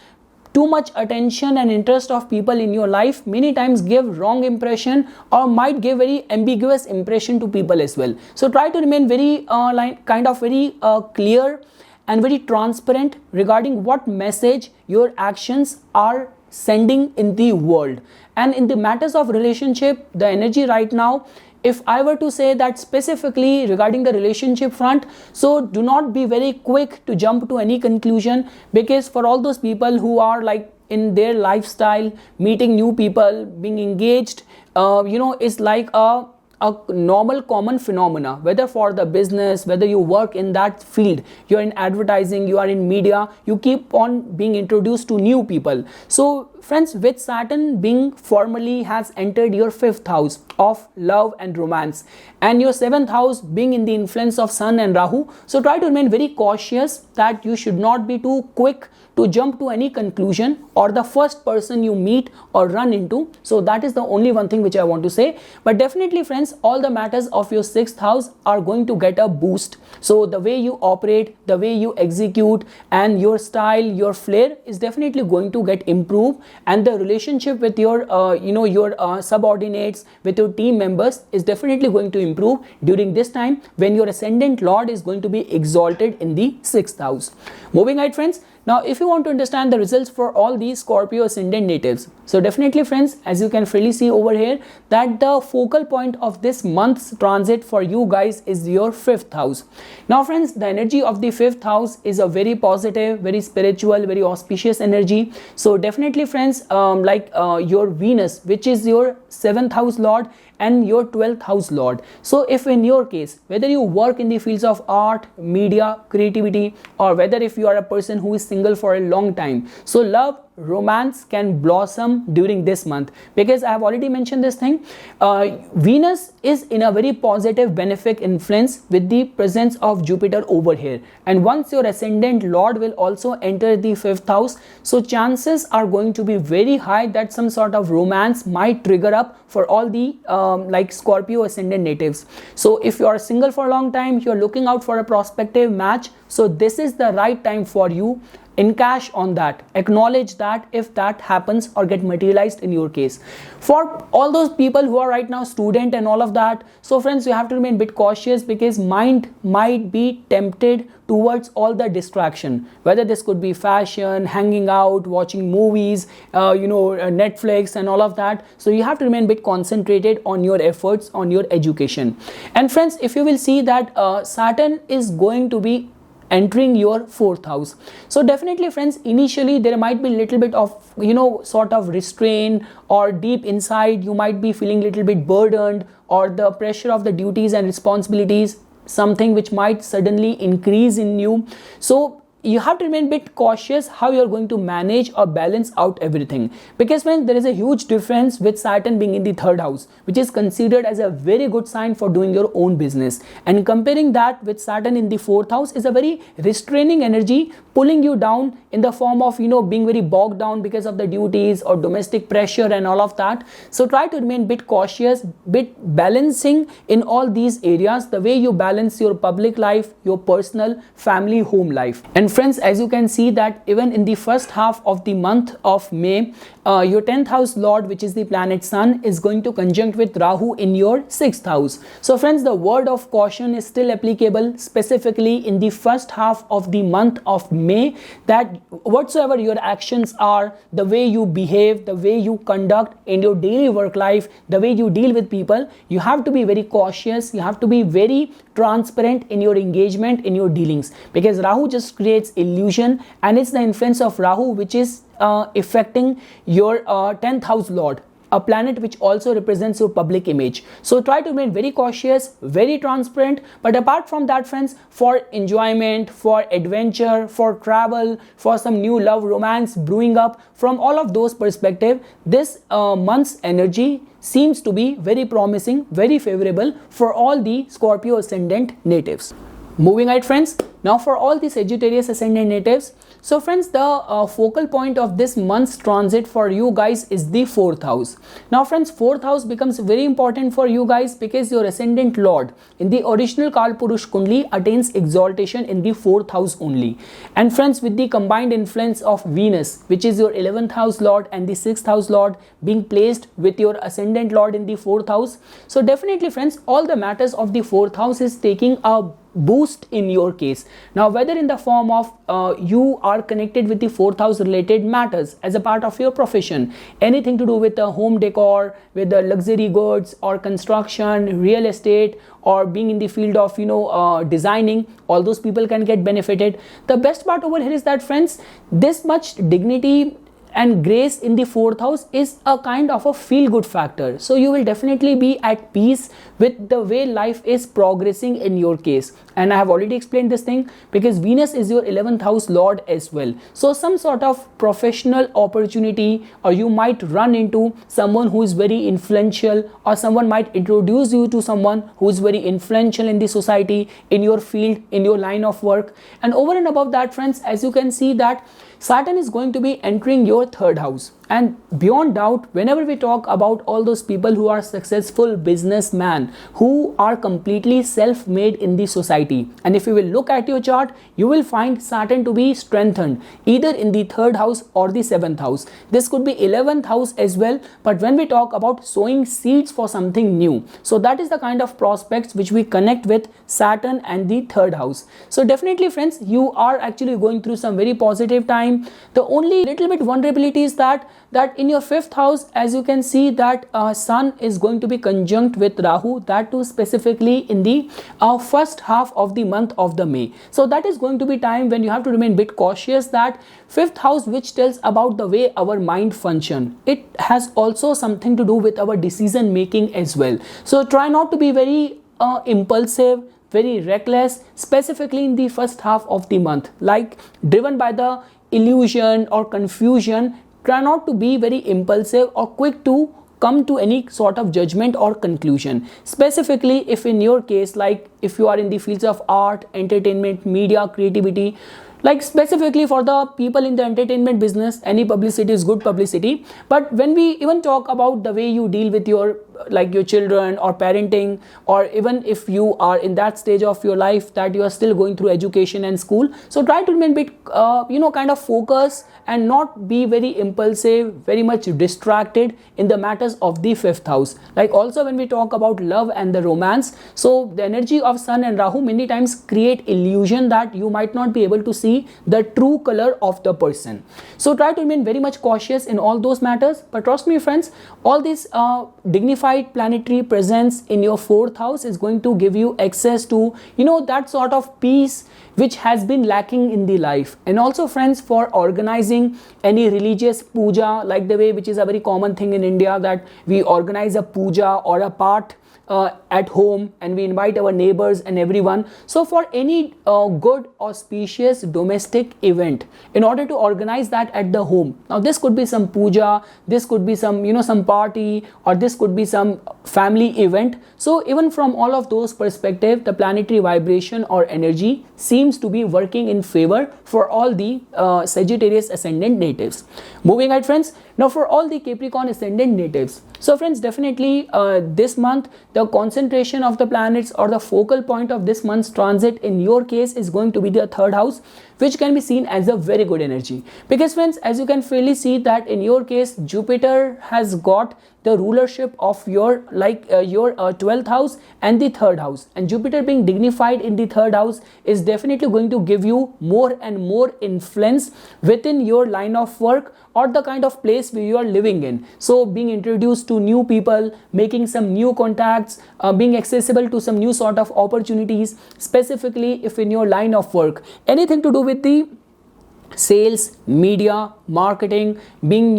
too much attention and interest of people in your life many times give wrong impression, or might give very ambiguous impression to people as well. So try to remain very very clear and very transparent regarding what message your actions are sending in the world. And in the matters of relationship, the energy right now, if I were to say that specifically regarding the relationship front, so do not be very quick to jump to any conclusion, because for all those people who are like in their lifestyle, meeting new people, being engaged, is like a normal common phenomena, whether for the business, whether you work in that field, you are in advertising, you are in media, you keep on being introduced to new people. So friends, with Saturn being formally has entered your 5th house of love and romance, and your 7th house being in the influence of Sun and Rahu, so try to remain very cautious that you should not be too quick to jump to any conclusion or the first person you meet or run into. So that is the only one thing which I want to say. But definitely friends, all the matters of your 6th house are going to get a boost. So the way you operate, the way you execute, and your style, your flair is definitely going to get improved, and the relationship with your subordinates, with your team members is definitely going to improve during this time when your ascendant lord is going to be exalted in the 6th house. Moving ahead friends, Now if you want to understand the results for all these Scorpio ascendant natives, so definitely friends, as you can freely see over here, that the focal point of this month's transit for you guys is your 5th house. Now friends, the energy of the 5th house is a very positive, very spiritual, very auspicious energy. So definitely friends, your Venus, which is your 7th house lord and your 12th house lord. So if in your case, whether you work in the fields of art, media, creativity, or whether if you are a person who is single for a long time, so love, romance can blossom during this month, because I have already mentioned this thing. Venus is in a very positive benefic influence with the presence of Jupiter over here, and once your ascendant lord will also enter the 5th house, so chances are going to be very high that some sort of romance might trigger up for all the Scorpio ascendant natives. So if you are single for a long time, you are looking out for a prospective match, so this is the right time for you. Encash on that, acknowledge that if that happens or get materialized in your case. For all those people who are right now student and all of that, so friends, you have to remain a bit cautious, because mind might be tempted towards all the distraction, whether this could be fashion, hanging out, watching movies, Netflix and all of that. So you have to remain a bit concentrated on your efforts, on your education. And friends, if you will see that Saturn is going to be entering your 4th house, so definitely friends, initially there might be a little bit of sort of restraint, or deep inside you might be feeling a little bit burdened, or the pressure of the duties and responsibilities, something which might suddenly increase in you. So you have to remain a bit cautious how you are going to manage or balance out everything, because when there is a huge difference with Saturn being in the 3rd house, which is considered as a very good sign for doing your own business, and comparing that with Saturn in the 4th house is a very restraining energy, pulling you down in the form of being very bogged down because of the duties or domestic pressure and all of that. So try to remain a bit cautious, bit balancing in all these areas, the way you balance your public life, your personal, family, home life. And friends, as you can see that even in the first half of the month of May, your 10th house lord, which is the planet Sun, is going to conjunct with Rahu in your 6th house. So friends, the word of caution is still applicable, specifically in the first half of the month of May, that whatsoever your actions are, the way you behave, the way you conduct in your daily work life, the way you deal with people, you have to be very cautious, you have to be very transparent in your engagement, in your dealings, because Rahu just creates illusion, and it's the influence of Rahu which is affecting your 10th house lord, a planet which also represents your public image. So try to remain very cautious, very transparent. But apart from that friends, for enjoyment, for adventure, for travel, for some new love, romance brewing up, from all of those perspectives, this month's energy seems to be very promising, very favorable for all the Scorpio ascendant natives. Moving ahead friends, now for all the Sagittarius ascendant natives, so friends, the focal point of this month's transit for you guys is the 4th house. Now friends, 4th house becomes very important for you guys, because your ascendant lord in the original Kalpurush Kundli attains exaltation in the 4th house only. And friends, with the combined influence of Venus, which is your 11th house lord, and the 6th house lord being placed with your ascendant lord in the 4th house, so definitely friends, all the matters of the 4th house is taking a boost in your case. Now whether in the form of you are connected with the 4th house related matters as a part of your profession, anything to do with the home decor, with the luxury goods or construction, real estate, or being in the field of designing, all those people can get benefited. The best part over here is that friends, this much dignity and grace in the 4th house is a kind of a feel-good factor. So you will definitely be at peace with the way life is progressing in your case. And I have already explained this thing, because Venus is your 11th house lord as well. So some sort of professional opportunity, or you might run into someone who is very influential, or someone might introduce you to someone who is very influential in the society, in your field, in your line of work. And over and above that friends, as you can see that Saturn is going to be entering your 3rd house. And beyond doubt, whenever we talk about all those people who are successful businessmen, who are completely self-made in the society, and if you will look at your chart, you will find Saturn to be strengthened either in the 3rd house or the 7th house. This could be 11th house as well, but when we talk about sowing seeds for something new, so that is the kind of prospects which we connect with Saturn and the 3rd house. So definitely friends, you are actually going through some very positive time. The only little bit vulnerability is that in your 5th house, as you can see that Sun is going to be conjunct with Rahu, that too specifically in the first half of the month of the May. So that is going to be time when you have to remain a bit cautious, that 5th house, which tells about the way our mind function, it has also something to do with our decision making as well. So try not to be very impulsive, very reckless, specifically in the first half of the month, like driven by the illusion or confusion. Try not to be very impulsive or quick to come to any sort of judgment or conclusion. Specifically, if in your case, like if you are in the fields of art, entertainment, media, creativity, like specifically for the people in the entertainment business, any publicity is good publicity. But when we even talk about the way you deal with your children or parenting, or even if you are in that stage of your life that you are still going through education and school, so try to remain a bit kind of focus and not be very impulsive, very much distracted in the matters of the 5th house. Like also when we talk about love and the romance, so the energy of Sun and Rahu many times create illusion that you might not be able to see the true color of the person. So try to remain very much cautious in all those matters. But trust me friends, all this dignified planetary presence in your 4th house is going to give you access to that sort of peace which has been lacking in the life. And also friends, for organizing any religious puja, like the way which is a very common thing in India, that we organize a puja or a part at home and we invite our neighbors and everyone. So for any good auspicious domestic event, in order to organize that at the home, now this could be some puja, this could be some some party, or this could be some family event. So even from all of those perspectives, the planetary vibration or energy seems to be working in favor for all the Sagittarius ascendant natives. Moving ahead friends, now for all the Capricorn ascendant natives, so friends, definitely this month the concentration of the planets or the focal point of this month's transit in your case is going to be the 3rd house, which can be seen as a very good energy. Because friends, as you can fairly see that in your case, Jupiter has got the rulership of your 12th house and the 3rd house, and Jupiter being dignified in the 3rd house is definitely going to give you more and more influence within your line of work or the kind of place where you are living in. So being introduced to new people, making some new contacts, being accessible to some new sort of opportunities, specifically if in your line of work, anything to do with the sales, media, marketing, being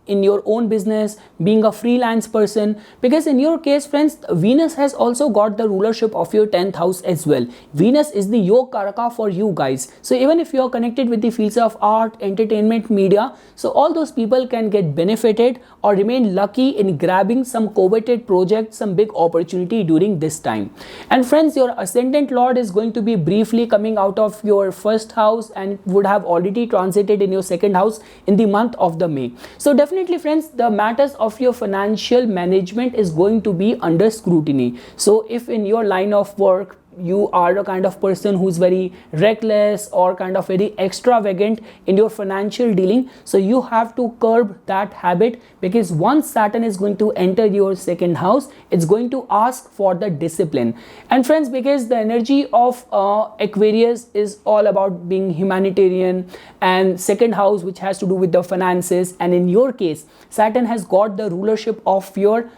in your own business, being a freelance person. Because in your case friends, Venus has also got the rulership of your 10th house as well. Venus is the Yog Karaka for you guys. So even if you are connected with the fields of art, entertainment, media, so all those people can get benefited or remain lucky in grabbing some coveted project, some big opportunity during this time. And friends, your ascendant lord is going to be briefly coming out of your 1st house and would have already transited in your 2nd house in the month of the May. So definitely friends, the matters of your financial management is going to be under scrutiny. So if in your line of work you are the kind of person who's very reckless or kind of very extravagant in your financial dealing, so you have to curb that habit, because once Saturn is going to enter your 2nd house, it's going to ask for the discipline. And friends, because the energy of Aquarius is all about being humanitarian, and 2nd house which has to do with the finances, and in your case Saturn has got the rulership of your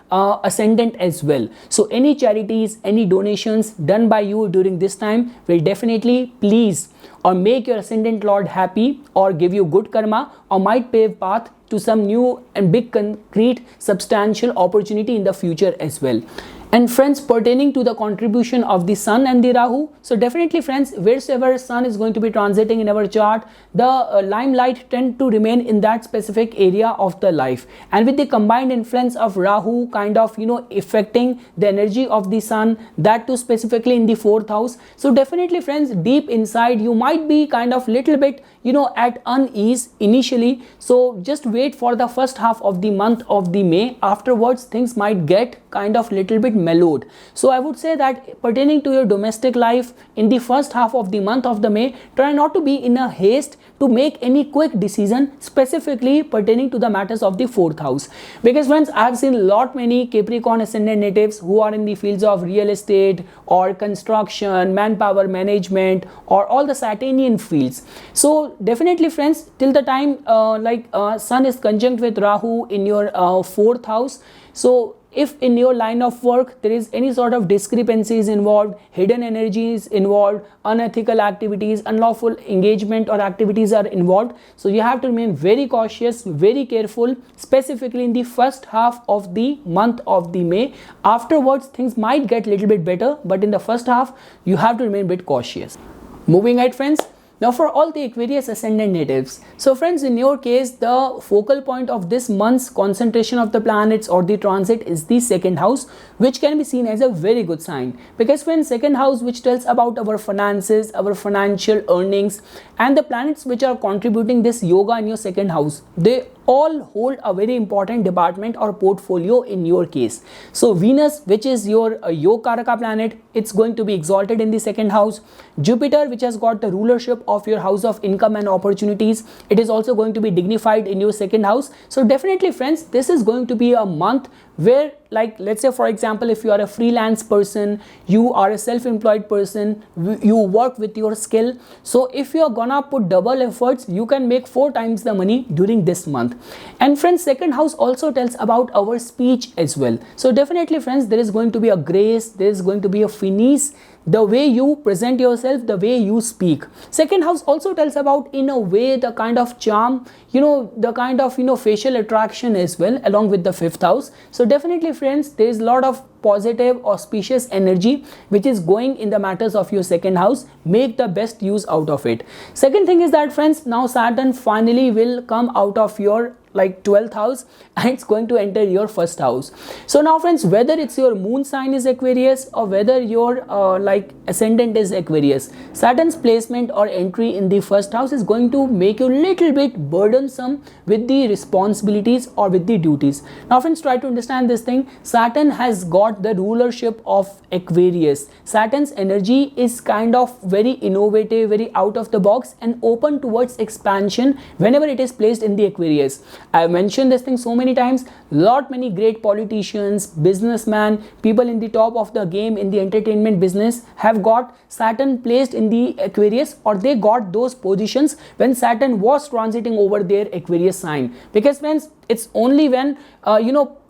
ascendant as well. So any charities, any donations done by you during this time will definitely please or make your ascendant lord happy, or give you good karma, or might pave path to some new and big concrete substantial opportunity in the future as well. And friends, pertaining to the contribution of the Sun and the Rahu, so definitely friends, wherever Sun is going to be transiting in our chart, the limelight tend to remain in that specific area of the life. And with the combined influence of Rahu kind of affecting the energy of the Sun, that too specifically in the 4th house, so definitely friends, deep inside you might be kind of little bit at unease initially. So just wait for the first half of the month of the May. Afterwards things might get kind of little bit mellowed. So I would say that pertaining to your domestic life in the first half of the month of the May, try not to be in a haste to make any quick decision, specifically pertaining to the matters of the 4th house. Because friends, I've seen lot many Capricorn ascendant natives who are in the fields of real estate or construction, manpower management, or all the Saturnian fields. So definitely friends, till the time Sun is conjunct with Rahu in your 4th house, so if in your line of work there is any sort of discrepancies involved, hidden energies involved, unethical activities, unlawful engagement or activities are involved, so you have to remain very cautious, very careful, specifically in the first half of the month of the May. Afterwards things might get little bit better, but in the first half you have to remain a bit cautious. Moving ahead friends, now for all the Aquarius ascendant natives, so friends, in your case the focal point of this month's concentration of the planets or the transit is the 2nd house, which can be seen as a very good sign. Because friends, 2nd house, which tells about our finances, our financial earnings, and the planets which are contributing this yoga in your 2nd house, they all hold a very important department or portfolio in your case. So Venus, which is your Yogaraka planet, it's going to be exalted in the 2nd house. Jupiter, which has got the rulership of your house of income and opportunities, it is also going to be dignified in your 2nd house. So definitely friends, this is going to be a month where, like, let's say for example, if you are a freelance person, you are a self-employed person, you work with your skill, so if you are gonna put double efforts, you can make 4 times the money during this month. And friends, 2nd house also tells about our speech as well. So definitely friends, there is going to be a grace, there is going to be a finesse, the way you present yourself, the way you speak. 2nd house also tells about, in a way, the kind of charm, the kind of facial attraction as well, along with the 5th house. So definitely friends, there is a lot of positive auspicious energy which is going in the matters of your 2nd house. Make the best use out of it. Second thing is that friends, now Saturn finally will come out of your 12th house and it's going to enter your 1st house. So now friends, whether it's your moon sign is Aquarius or whether your ascendant is Aquarius, Saturn's placement or entry in the 1st house is going to make you little bit burdensome with the responsibilities or with the duties. Now friends, try to understand this thing. Saturn has got the rulership of Aquarius. Saturn's energy is kind of very innovative, very out of the box and open towards expansion whenever it is placed in the Aquarius. I have mentioned this thing so many times. Many great politicians, businessmen, people in the top of the game in the entertainment business have got Saturn placed in the Aquarius, or they got those positions when Saturn was transiting over their Aquarius sign. Because friends, it's only when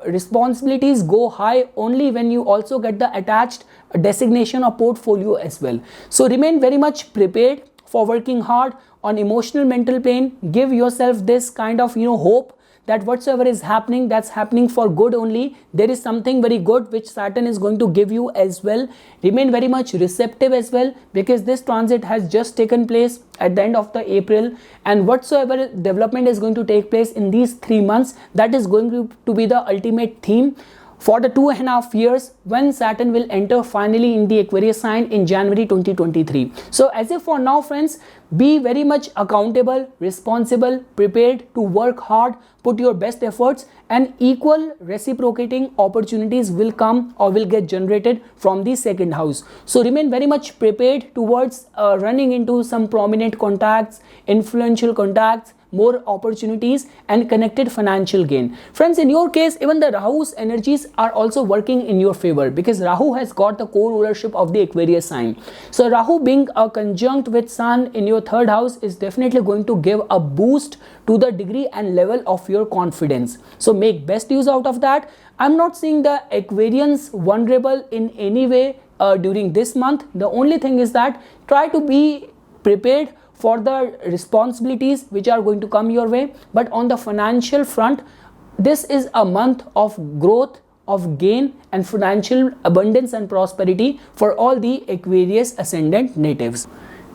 responsibilities go high, only when you also get the attached designation or portfolio as well. So remain very much prepared for working hard on emotional mental plane. Give yourself this kind of hope that whatsoever is happening, that's happening for good only. There is something very good which Saturn is going to give you as well. Remain very much receptive as well, because this transit has just taken place at the end of the April, and whatsoever development is going to take place in these 3 months, that is going to be the ultimate theme for the 2.5 years when Saturn will enter finally in the Aquarius sign in January 2023. So as if for now friends, be very much accountable, responsible, prepared to work hard, put your best efforts, and equal reciprocating opportunities will come or will get generated from the 2nd house. So remain very much prepared towards running into some prominent contacts, influential contacts, more opportunities and connected financial gain. Friends, in your case, even the Rahu's energies are also working in your favor, because Rahu has got the co-rulership of the Aquarius sign. So Rahu being a conjunct with Sun in your 3rd house is definitely going to give a boost to the degree and level of your confidence. So make best use out of that. I'm not seeing the Aquarians vulnerable in any way during this month. The only thing is that try to be prepared for the responsibilities which are going to come your way. But on the financial front, this is a month of growth, of gain and financial abundance and prosperity for all the Aquarius ascendant natives.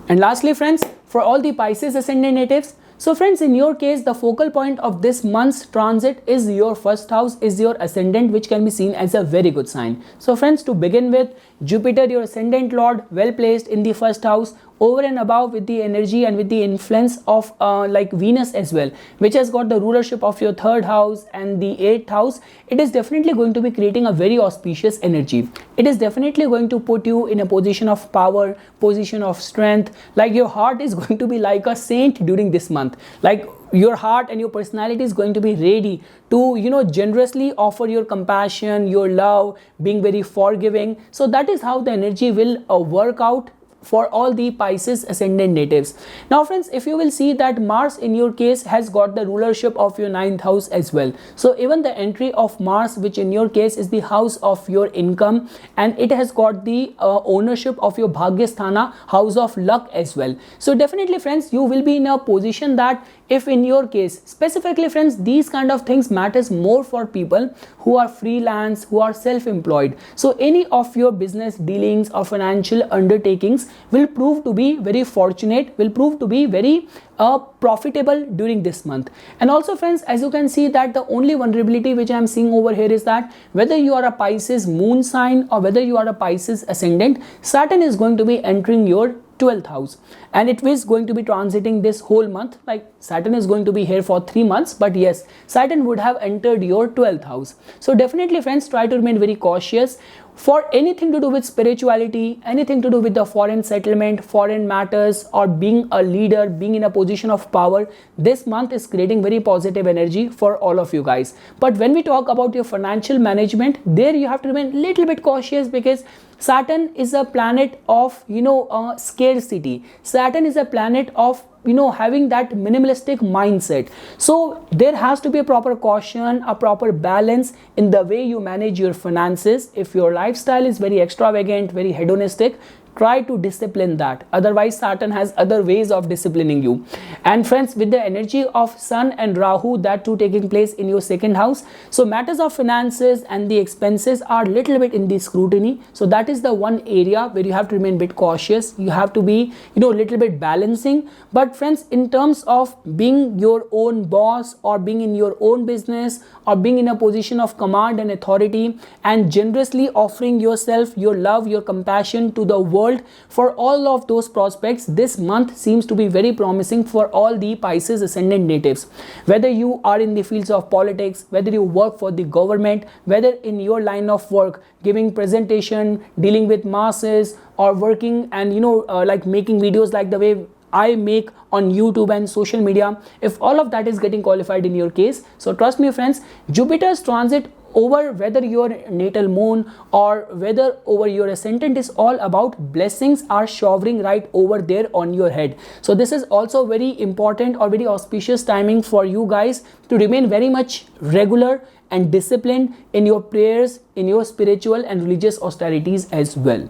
And lastly friends, for all the Pisces ascendant natives, so friends, in your case, the focal point of this month's transit is your 1st house, is your ascendant, which can be seen as a very good sign. So friends, to begin with, Jupiter, your ascendant lord, well placed in the 1st house, over and above with the energy and with the influence of like Venus as well, which has got the rulership of your 3rd house and the 8th house. It is definitely going to be creating a very auspicious energy. It is definitely going to put you in a position of power, position of strength. Like your heart is going to be like a saint during this month. Like your heart and your personality is going to be ready to, you know, generously offer your compassion, your love, being very forgiving. So that is how the energy will work out for all the Pisces ascendant natives. Now friends, if you will see that Mars in your case has got the rulership of your 9th house as well. So even the entry of Mars, which in your case is the house of your income, and it has got the ownership of your Bhagyasthana, house of luck as well. So definitely friends, you will be in a position that if in your case specifically friends, these kind of things matters more for people who are freelance, who are self-employed. So any of your business dealings or financial undertakings will prove to be very fortunate, will prove to be very profitable during this month. And also friends, as you can see that the only vulnerability which I am seeing over here is that whether you are a Pisces moon sign or whether you are a Pisces ascendant, Saturn is going to be entering your 12th house, and it is going to be transiting this whole month. Like Saturn is going to be here for 3 months, but yes, Saturn would have entered your 12th house. So definitely friends, try to remain very cautious for anything to do with spirituality, anything to do with the foreign settlement, foreign matters, or being a leader, being in a position of power. This month is creating very positive energy for all of you guys. But when we talk about your financial management, there you have to remain a little bit cautious, because Saturn is a planet of, you know, scarcity. Saturn is a planet of, you know, having that minimalistic mindset. So there has to be a proper caution, a proper balance in the way you manage your finances. If your lifestyle is very extravagant, very hedonistic, try to discipline that. Otherwise Saturn has other ways of disciplining you. And friends, with the energy of Sun and Rahu, that too taking place in your 2nd house, so matters of finances and the expenses are little bit in the scrutiny. So that is the one area where you have to remain a bit cautious. You have to be, you know, little bit balancing. But friends, in terms of being your own boss, or being in your own business, or being in a position of command and authority, and generously offering yourself, your love, your compassion to the world, for all of those prospects, this month seems to be very promising for all the Pisces ascendant natives. Whether you are in the fields of politics, whether you work for the government, whether in your line of work, giving presentation, dealing with masses, or working and, you know, like making videos like the way I make on YouTube and social media, if all of that is getting qualified in your case, so trust me friends, Jupiter's transit over whether your natal moon or whether over your ascendant is all about blessings are showering right over there on your head. So this is also very important or very auspicious timing for you guys to remain very much regular and disciplined in your prayers, in your spiritual and religious austerities as well.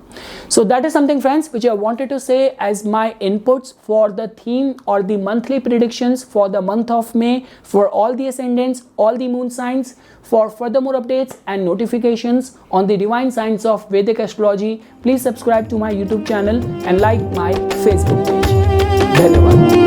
So that is something friends which I wanted to say as my inputs for the theme or the monthly predictions for the month of May for all the ascendants, all the moon signs. For further more updates and notifications on the divine science of Vedic astrology, please subscribe to my YouTube channel and like my Facebook page. Dhanyavad.